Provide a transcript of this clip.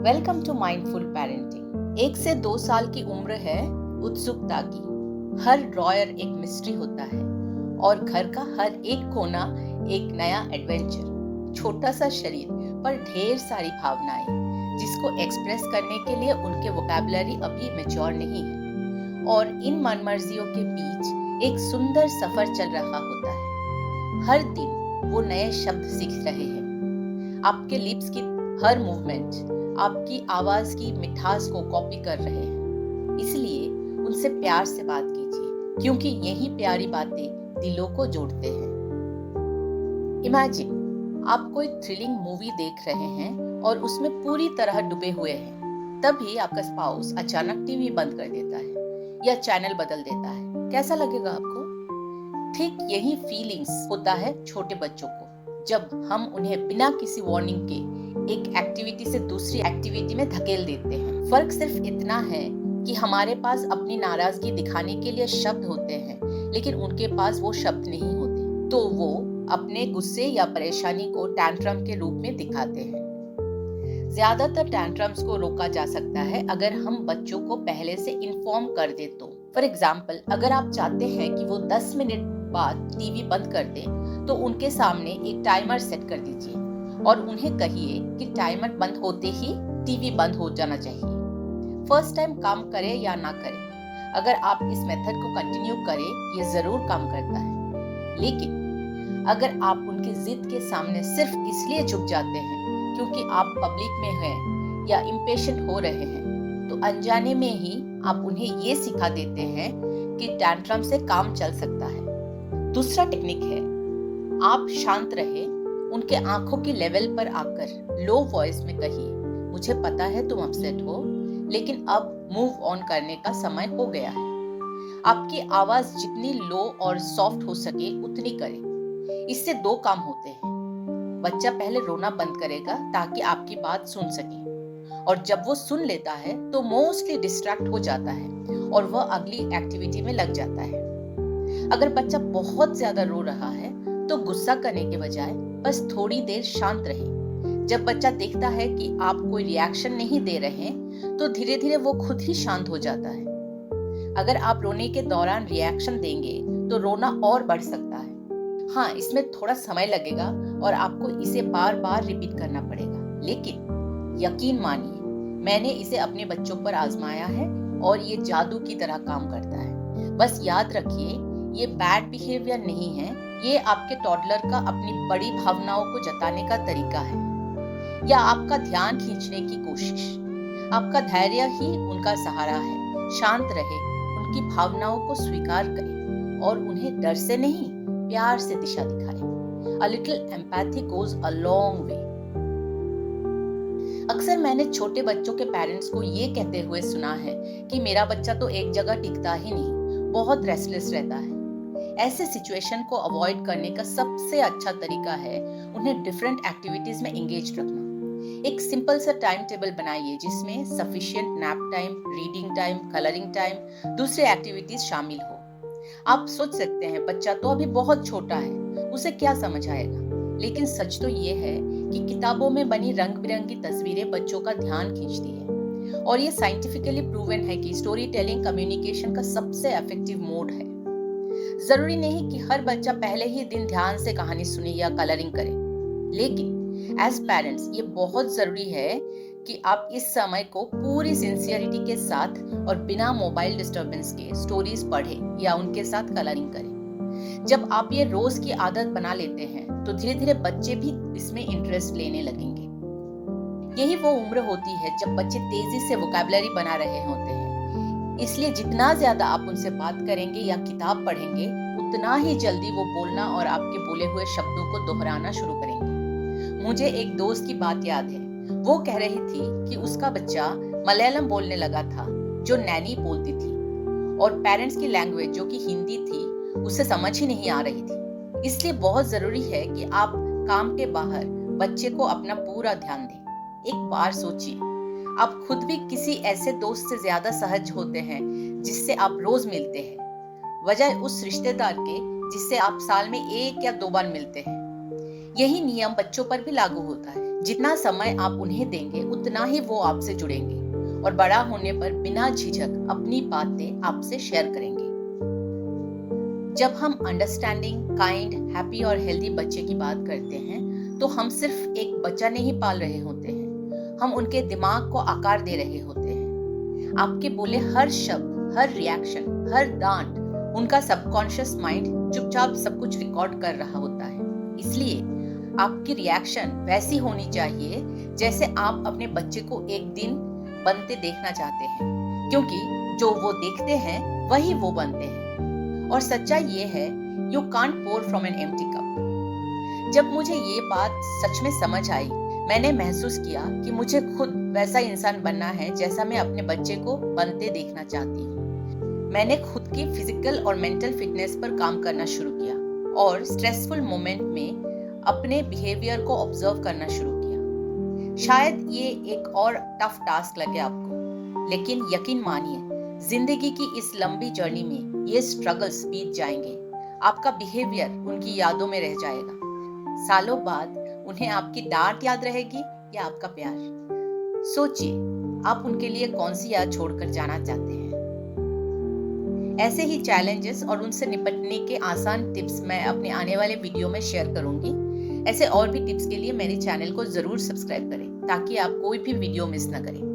Welcome to mindful parenting. 1 से 2 साल की उम्र है उत्सुकता की। हर ड्रॉयर एक मिस्ट्री होता है और घर का हर एक कोना एक नया एडवेंचर। छोटा सा शरीर पर ढेर सारी भावनाएं जिसको एक्सप्रेस करने के लिए उनके वोकैबुलरी अभी मैच्योर नहीं है। और इन मनमर्जियों के बीच एक सुंदर सफर चल रहा होता है। हर दिन वो नए शब्द सीख रहे हैं। आपके लिप्स की हर मूवमेंट आपकी आवाज की मिठास को कॉपी कर रहे हैं। इसलिए उनसे प्यार से बात कीजिए, क्योंकि यही प्यारी बातें दिलों को जोड़ते हैं। इमेजिन आप कोई थ्रिलिंग मूवी देख रहे हैं और उसमें पूरी तरह डूबे हुए हैं। तभी आपका स्पाउस अचानक टीवी बंद कर देता है या चैनल बदल देता है। कैसा लगेगा आपको? ठीक यही फीलिंग्स होता है छोटे बच्चों को, जब हम उन्हें बिना किसी वार्निंग के एक एक्टिविटी से दूसरी एक्टिविटी में धकेल देते हैं। फर्क सिर्फ इतना है कि हमारे पास अपनी नाराजगी दिखाने के लिए शब्द होते हैं, लेकिन उनके पास वो शब्द नहीं होते। तो वो अपने गुस्से या परेशानी को टैंट्रम के रूप में दिखाते हैं। ज्यादातर टैंट्रम्स को रोका जा सकता है अगर हम बच्चों को पहले से इन्फॉर्म कर दे तो। फॉर एग्जाम्पल, अगर आप चाहते हैं कि वो 10 मिनट बाद टीवी बंद कर दें, तो उनके सामने एक टाइमर सेट कर दीजिए और उन्हें कहिए कि टाइमर बंद होते ही टीवी बंद हो जाना चाहिए। फर्स्ट टाइम काम करे या ना करे, अगर आप इस मेथड को कंटिन्यू करें, ये जरूर काम करता है। लेकिन अगर आप उनकी जिद के सामने सिर्फ इसलिए झुक जाते हैं क्योंकि आप पब्लिक में हैं या इम्पेशेंट हो रहे हैं, तो अनजाने में ही आप उन्हें ये सिखा देते हैं कि टैंट्रम से काम चल सकता है। दूसरा टेक्निक है, आप शांत रहे, उनके आंखों की लेवल पर आकर लो वॉइस में कहिए, मुझे पता है तुम अपसेट हो, लेकिन अब मूव ऑन करने का समय हो गया है। आपकी आवाज जितनी लो और सॉफ्ट हो सके उतनी करें। इससे 2 काम होते हैं। बच्चा पहले रोना बंद करेगा ताकि आपकी बात सुन सके, और जब वो सुन लेता है तो मोस्टली डिस्ट्रैक्ट हो जाता है और वह अगली एक्टिविटी में लग जाता है। अगर बच्चा बहुत ज्यादा रो रहा है तो गुस्सा करने के बजाय बस थोड़ी देर शांत रहे। जब बच्चा देखता है कि आप कोई रिएक्शन नहीं दे रहे हैं, तो धीरे धीरे वो खुद ही शांत हो जाता है। अगर आप रोने के दौरान रिएक्शन देंगे तो रोना और बढ़ सकता है। हाँ, इसमें थोड़ा समय लगेगा और आपको इसे बार बार रिपीट करना पड़ेगा, लेकिन यकीन मानिए, मैंने इसे अपने बच्चों पर आजमाया है और ये जादू की तरह काम करता है। बस याद रखिए, ये बैड बिहेवियर नहीं है, ये आपके टॉडलर का अपनी बड़ी भावनाओं को जताने का तरीका है, या आपका ध्यान खींचने की कोशिश। आपका धैर्य ही उनका सहारा है। शांत रहे, उनकी भावनाओं को स्वीकार करें और उन्हें डर से नहीं, प्यार से दिशा दिखाएं। A little empathy goes a long way. अक्सर मैंने छोटे बच्चों के पेरेंट्स को ये कहते हुए सुना है कि मेरा बच्चा तो एक जगह टिकता ही नहीं, बहुत रेस्टलेस रहता है। ऐसे सिचुएशन को अवॉइड करने का सबसे अच्छा तरीका है उन्हें डिफरेंट एक्टिविटीज में एंगेज रखना। एक सिंपल सा टाइम टेबल बनाइए जिसमें sufficient nap time, reading time, colouring time, दूसरे एक्टिविटीज शामिल हो। आप सोच सकते हैं, बच्चा तो अभी बहुत छोटा है, उसे क्या समझ आएगा? लेकिन सच तो ये है कि किताबों में बनी रंग बिरंगी तस्वीरें बच्चों का ध्यान खींचती है, और ये साइंटिफिकली प्रूवन है कि स्टोरी टेलिंग कम्युनिकेशन का सबसे इफेक्टिव मोड है। जरूरी नहीं कि हर बच्चा पहले ही दिन ध्यान से कहानी सुने या कलरिंग करे, लेकिन एज पेरेंट्स ये बहुत जरूरी है कि आप इस समय को पूरी सिंसियरिटी के साथ और बिना मोबाइल डिस्टरबेंस के स्टोरीज पढ़ें या उनके साथ कलरिंग करें। जब आप ये रोज की आदत बना लेते हैं तो धीरे धीरे बच्चे भी इसमें इंटरेस्ट लेने लगेंगे। यही वो उम्र होती है जब बच्चे तेजी से वोकैबुलरी बना रहे होते हैं। इसलिए जितना ज्यादा आप उनसे बात करेंगे या किताब पढ़ेंगे, उतना ही जल्दी वो बोलना और आपके बोले हुए शब्दों को दोहराना शुरू करेंगे। मुझे एक दोस्त की बात याद है। वो कह रही थी कि उसका बच्चा मलयालम बोलने लगा था जो नैनी बोलती थी, और पेरेंट्स की लैंग्वेज जो कि हिंदी थी उसे समझ ही नहीं आ रही थी। इसलिए बहुत जरूरी है कि आप काम के बाहर बच्चे को अपना पूरा ध्यान दें। एक बार सोचिए, आप खुद भी किसी ऐसे दोस्त से ज्यादा सहज होते हैं जिससे आप रोज मिलते हैं, बजाय उस रिश्तेदार के जिससे आप साल में 1 या 2 बार मिलते हैं। यही नियम बच्चों पर भी लागू होता है। जितना समय आप उन्हें देंगे, उतना ही वो आपसे जुड़ेंगे और बड़ा होने पर बिना झिझक अपनी बातें आपसे शेयर करेंगे। जब हम अंडरस्टैंडिंग, काइंड, हैप्पी और हेल्दी बच्चे की बात करते हैं, तो हम सिर्फ एक बच्चा नहीं पाल रहे होते हैं, हम उनके दिमाग को आकार दे रहे होते हैं। आपके बोले हर शब्द, हर रिएक्शन, हर डांट उनका सबकॉन्शियस माइंड चुपचाप सब कुछ रिकॉर्ड कर रहा होता है। इसलिए आपकी रिएक्शन वैसी होनी चाहिए जैसे आप अपने बच्चे को एक दिन बनते देखना चाहते हैं, क्योंकि जो वो देखते हैं वही वो बनते हैं। और सच्चाई ये है, you can't pour from an empty cup. जब मुझे ये बात सच में समझ आई, मैंने महसूस किया कि मुझे खुद वैसा इंसान बनना है जैसा मैं अपने बच्चे को बनते देखना चाहती हूँ। मैंने खुद की फिजिकल और मेंटल फिटनेस पर काम करना शुरू किया और स्ट्रेसफुल मोमेंट में अपने बिहेवियर को ऑब्जर्व करना शुरू किया। शायद ये एक और टफ टास्क लगे आपको, लेकिन यकीन मानिए, जिंदगी की इस लंबी जर्नी में ये स्ट्रगल्स बीत जाएंगे। आपका बिहेवियर उनकी यादों में रह जाएगा। सालों बाद उन्हें आपकी डांट याद रहेगी या आपका प्यार। सोचिए, आप उनके लिए कौन सी याद छोड़कर जाना चाहते हैं। ऐसे ही चैलेंजेस और उनसे निपटने के आसान टिप्स मैं अपने आने वाले वीडियो में शेयर करूंगी। ऐसे और भी टिप्स के लिए मेरे चैनल को जरूर सब्सक्राइब करें ताकि आप कोई भी वीडियो मिस न करें।